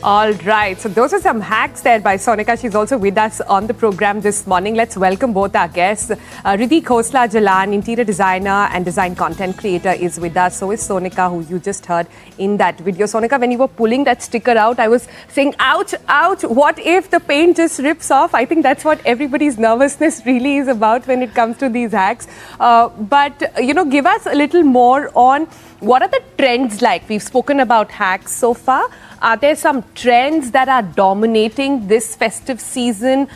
All right, so those are some hacks there by Sonika. She's also with us on the program this morning. Let's welcome both our guests. Ridhi Khosla, Jalan, interior designer and design content creator, is with us. So is Sonika, who you just heard in that video. Sonika, when you were pulling that sticker out, I was saying, ouch, ouch, what if the paint just rips off? I think that's what everybody's nervousness really is about when it comes to these hacks. Give us a little more on what are the trends like? We've spoken about hacks so far. Are there some trends that are dominating this festive season?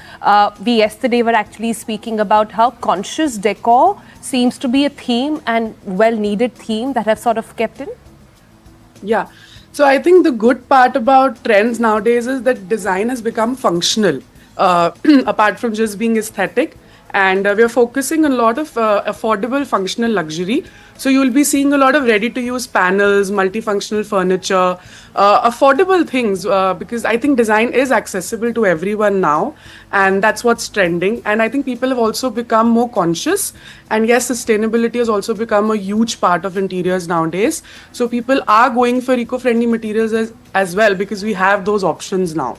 We yesterday were actually speaking about how conscious decor seems to be a theme and well-needed theme that have sort of kept in. Yeah. So I think the good part about trends nowadays is that design has become functional, apart from just being aesthetic. And we're focusing on a lot of affordable functional luxury. So you'll be seeing a lot of ready-to-use panels, multifunctional furniture, affordable things, because I think design is accessible to everyone now, and that's what's trending. And I think people have also become more conscious. And yes, sustainability has also become a huge part of interiors nowadays. So people are going for eco-friendly materials as well, because we have those options now.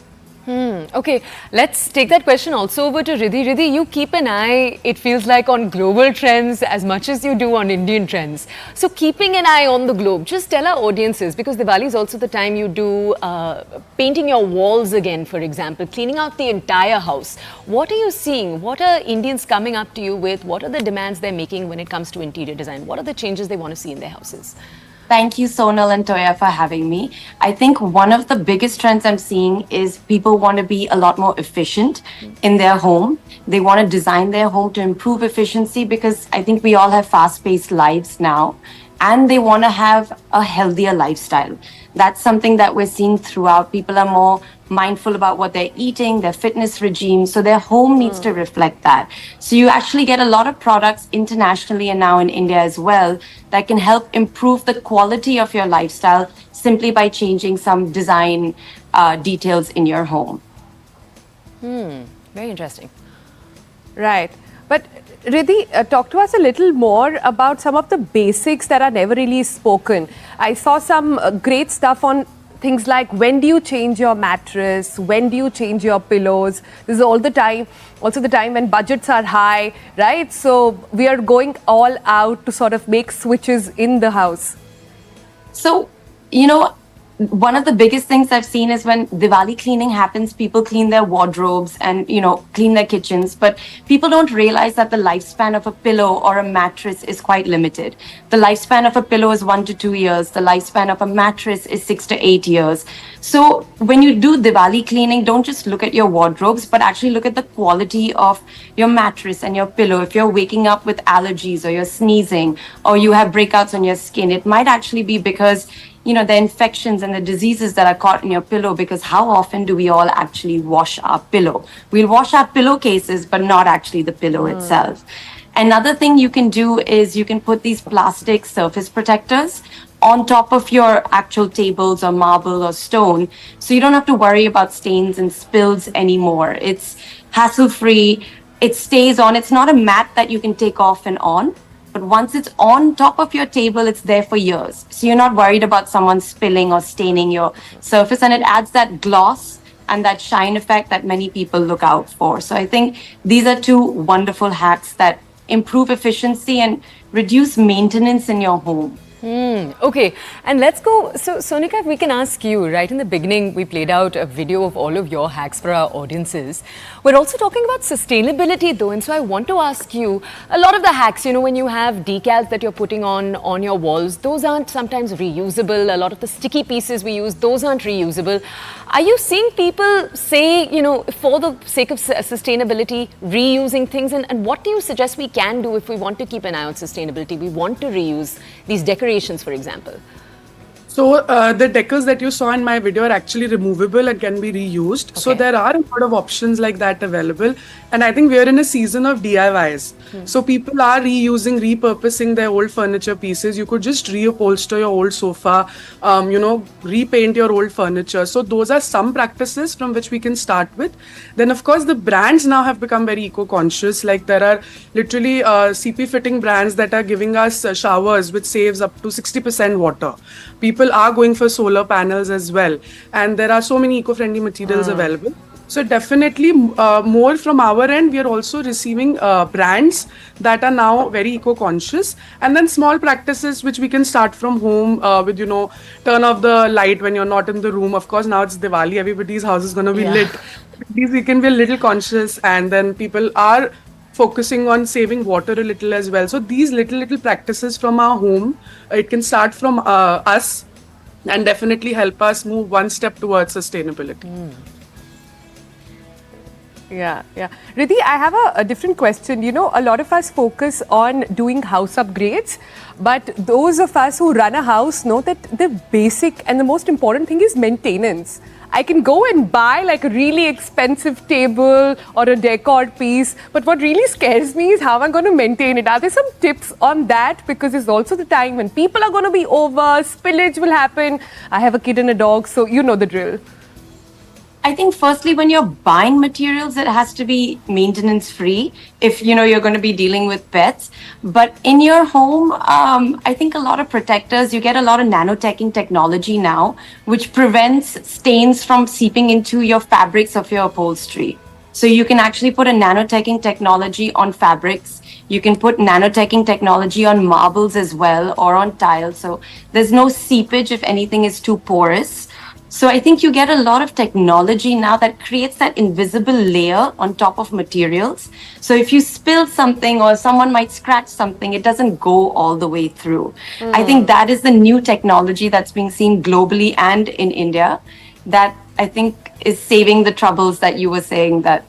Okay, let's take that question also over to Ridhi. Ridhi, you keep an eye, it feels like, on global trends as much as you do on Indian trends. So keeping an eye on the globe, just tell our audiences, because Diwali is also the time you do painting your walls again, for example, cleaning out the entire house. What are you seeing? What are Indians coming up to you with? What are the demands they're making when it comes to interior design? What are the changes they want to see in their houses? Thank you, Sonal and Toya, for having me. I think one of the biggest trends I'm seeing is people want to be a lot more efficient in their home. They want to design their home to improve efficiency, because I think we all have fast-paced lives now, and they want to have a healthier lifestyle. That's something that we're seeing throughout. People are more mindful about what they're eating, their fitness regime. So their home needs to reflect that. So you actually get a lot of products internationally and now in India as well that can help improve the quality of your lifestyle simply by changing some design details in your home. Very interesting. Right. But Ridhi, talk to us a little more about some of the basics that are never really spoken. I saw some great stuff on things like, when do you change your mattress? When do you change your pillows? This is all the time, also the time when budgets are high, right? So we are going all out to sort of make switches in the house. So, one of the biggest things I've seen is when Diwali cleaning happens, people clean their wardrobes and, clean their kitchens. But people don't realize that the lifespan of a pillow or a mattress is quite limited. The lifespan of a pillow is 1 to 2 years. The lifespan of a mattress is 6 to 8 years. So when you do Diwali cleaning, don't just look at your wardrobes, but actually look at the quality of your mattress and your pillow. If you're waking up with allergies or you're sneezing or you have breakouts on your skin, it might actually be because the infections and the diseases that are caught in your pillow, because how often do we all actually wash our pillow? We'll wash our pillowcases, but not actually the pillow itself. Another thing you can do is you can put these plastic surface protectors on top of your actual tables or marble or stone. So you don't have to worry about stains and spills anymore. It's hassle-free. It stays on. It's not a mat that you can take off and on. But once it's on top of your table, it's there for years. So you're not worried about someone spilling or staining your surface. And it adds that gloss and that shine effect that many people look out for. So I think these are two wonderful hacks that improve efficiency and reduce maintenance in your home. Okay, and let's go. So, Sonika, if we can ask you, right in the beginning, we played out a video of all of your hacks for our audiences. We're also talking about sustainability, though, and so I want to ask you, a lot of the hacks, when you have decals that you're putting on your walls, those aren't sometimes reusable. A lot of the sticky pieces we use, those aren't reusable. Are you seeing people say, for the sake of sustainability, reusing things? And what do you suggest we can do if we want to keep an eye on sustainability? We want to reuse these decorations, for example. So the decals that you saw in my video are actually removable and can be reused. Okay. So there are a lot of options like that available. And I think we're in a season of DIYs. So people are reusing, repurposing their old furniture pieces. You could just reupholster your old sofa, repaint your old furniture. So those are some practices from which we can start with. Then of course the brands now have become very eco-conscious. Like there are literally CP fitting brands that are giving us showers which saves up to 60% water. People people are going for solar panels as well. And there are so many eco-friendly materials available. So definitely more from our end, we are also receiving brands that are now very eco-conscious, and then small practices which we can start from home with, turn off the light when you're not in the room. Of course, now it's Diwali, everybody's house is going to be lit. These we can be a little conscious, and then people are focusing on saving water a little as well. So these little practices from our home, it can start from us and definitely help us move one step towards sustainability. Yeah. Ridhi, I have a different question. A lot of us focus on doing house upgrades, but those of us who run a house know that the basic and the most important thing is maintenance. I can go and buy like a really expensive table or a decor piece, but what really scares me is how I'm going to maintain it. Are there some tips on that? Because it's also the time when people are going to be over, spillage will happen. I have a kid and a dog, so you know the drill. I think firstly, when you're buying materials, it has to be maintenance free if you're going to be dealing with pets. But in your home, I think a lot of protectors, you get a lot of nanoteching technology now, which prevents stains from seeping into your fabrics of your upholstery. So you can actually put a nanoteching technology on fabrics. You can put nanoteching technology on marbles as well, or on tiles. So there's no seepage if anything is too porous. So I think you get a lot of technology now that creates that invisible layer on top of materials. So if you spill something or someone might scratch something, it doesn't go all the way through. I think that is the new technology that's being seen globally and in India that I think is saving the troubles that you were saying that,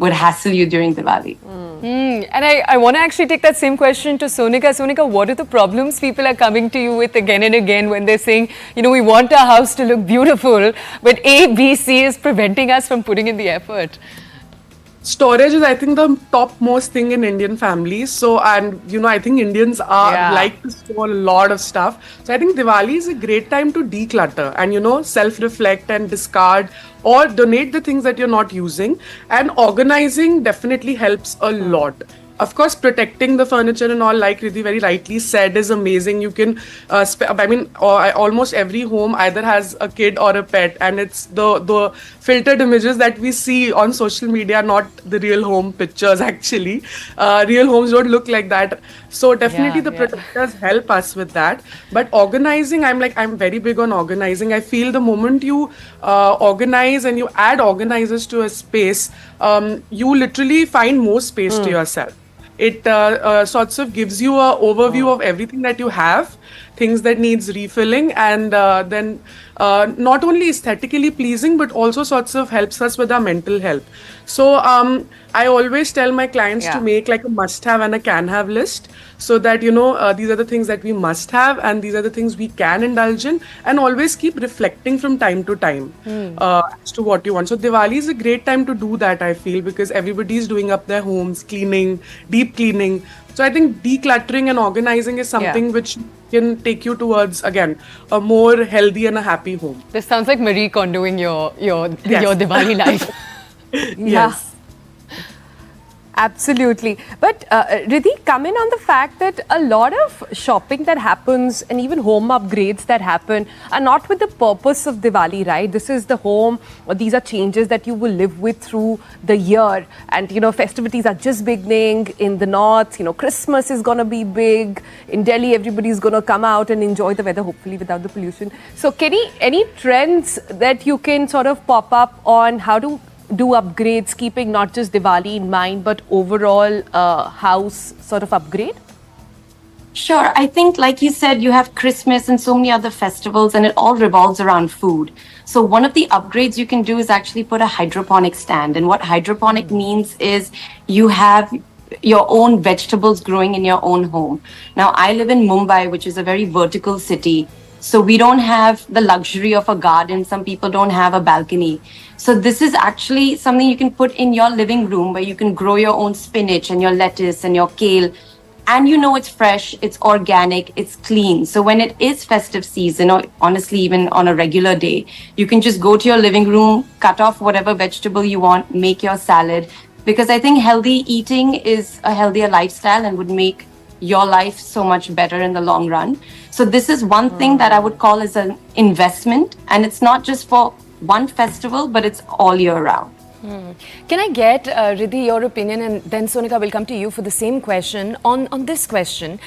would hassle you during Diwali. And I want to actually take that same question to Sonika. Sonika, what are the problems people are coming to you with again and again when they're saying, we want our house to look beautiful, but A, B, C is preventing us from putting in the effort? Storage is, I think, the topmost thing in Indian families. So, and I think Indians are like to store a lot of stuff. So I think Diwali is a great time to declutter and self-reflect and discard or donate the things that you're not using. And organizing definitely helps a lot. Of course, protecting the furniture and all, like Ridhi very rightly said, is amazing. You can, almost every home either has a kid or a pet, and it's the filtered images that we see on social media, not the real home pictures actually. Real homes don't look like that. So definitely the protectors help us with that. But organizing, I'm very big on organizing. I feel the moment you organize and you add organizers to a space, you literally find more space to yourself. It sorts of gives you an overview of everything that you have, things that needs refilling, and then not only aesthetically pleasing, but also sorts of helps us with our mental health. So I always tell my clients to make like a must-have and a can-have list, so that these are the things that we must have, and these are the things we can indulge in, and always keep reflecting from time to time as to what you want. So Diwali is a great time to do that, I feel, because everybody is doing up their homes, cleaning, deep cleaning. So I think decluttering and organizing is something which can take you towards, again, a more healthy and a happy home. This sounds like Marie Kondoing your Diwali life. Yes. Absolutely. But Ridhi, come in on the fact that a lot of shopping that happens and even home upgrades that happen are not with the purpose of Diwali, right? This is the home, or these are changes that you will live with through the year. And, festivities are just beginning in the north. Christmas is going to be big. In Delhi, everybody's going to come out and enjoy the weather, hopefully without the pollution. So any trends that you can sort of pop up on how to do upgrades, keeping not just Diwali in mind, but overall house sort of upgrade? Sure. I think, like you said, you have Christmas and so many other festivals, and it all revolves around food. So one of the upgrades you can do is actually put a hydroponic stand. And what hydroponic means is you have your own vegetables growing in your own home. Now, I live in Mumbai, which is a very vertical city. So we don't have the luxury of a garden. Some people don't have a balcony. So this is actually something you can put in your living room, where you can grow your own spinach and your lettuce and your kale. And it's fresh, it's organic, it's clean. So when it is festive season, or honestly, even on a regular day, you can just go to your living room, cut off whatever vegetable you want, make your salad. Because I think healthy eating is a healthier lifestyle and would make your life so much better in the long run. So this is one thing that I would call as an investment, and it's not just for one festival, but it's all year round. Can I get, Ridhi, your opinion, and then Sonika will come to you for the same question on this question.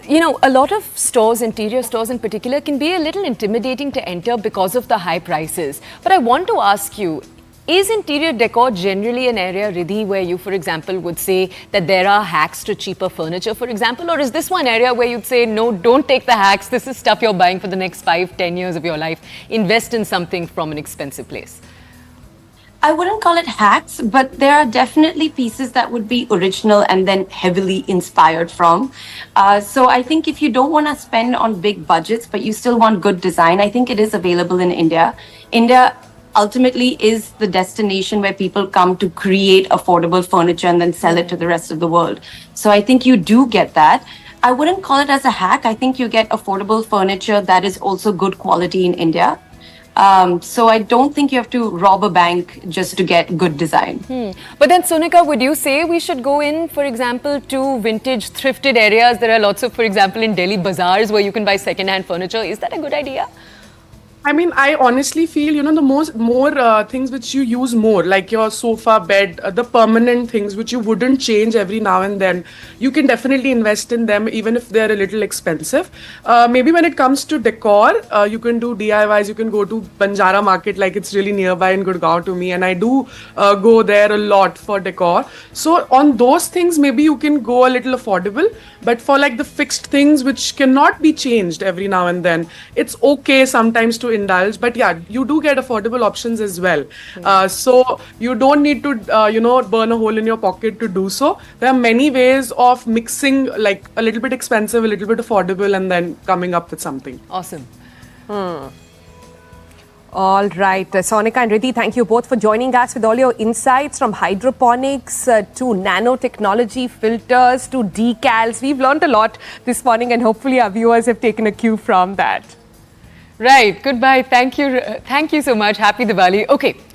You know, a lot of stores, interior stores in particular, can be a little intimidating to enter because of the high prices. But I want to ask you, is interior decor generally an area, Ridhi, where you, for example, would say that there are hacks to cheaper furniture, for example? Or is this one area where you'd say, no, don't take the hacks. This is stuff you're buying for the next 5-10 years of your life. Invest in something from an expensive place. I wouldn't call it hacks, but there are definitely pieces that would be original and then heavily inspired from. So I think if you don't want to spend on big budgets, but you still want good design, I think it is available in India. India ultimately is the destination where people come to create affordable furniture and then sell it to the rest of the world. So I think you do get that. I wouldn't call it as a hack. I think you get affordable furniture that is also good quality in India. So I don't think you have to rob a bank just to get good design. But then, Sonika, would you say we should go in, for example, to vintage thrifted areas? There are lots of, for example, in Delhi bazaars where you can buy second-hand furniture. Is that a good idea? I mean, I honestly feel, the more things which you use more, like your sofa, bed, the permanent things which you wouldn't change every now and then, you can definitely invest in them even if they're a little expensive. Maybe when it comes to decor, you can do DIYs, you can go to Banjara Market, like it's really nearby in Gurgaon to me, and I do go there a lot for decor. So on those things, maybe you can go a little affordable, but for like the fixed things which cannot be changed every now and then, it's okay sometimes to indulge, but yeah, you do get affordable options as well. So you don't need to burn a hole in your pocket to do so. There are many ways of mixing, like a little bit expensive, a little bit affordable, and then coming up with something. Awesome. All right, Sonika and Ridhi, thank you both for joining us with all your insights, from hydroponics to nanotechnology filters to decals. We've learned a lot this morning, and hopefully our viewers have taken a cue from that. Right. Goodbye. Thank you. Thank you so much. Happy Diwali. Okay.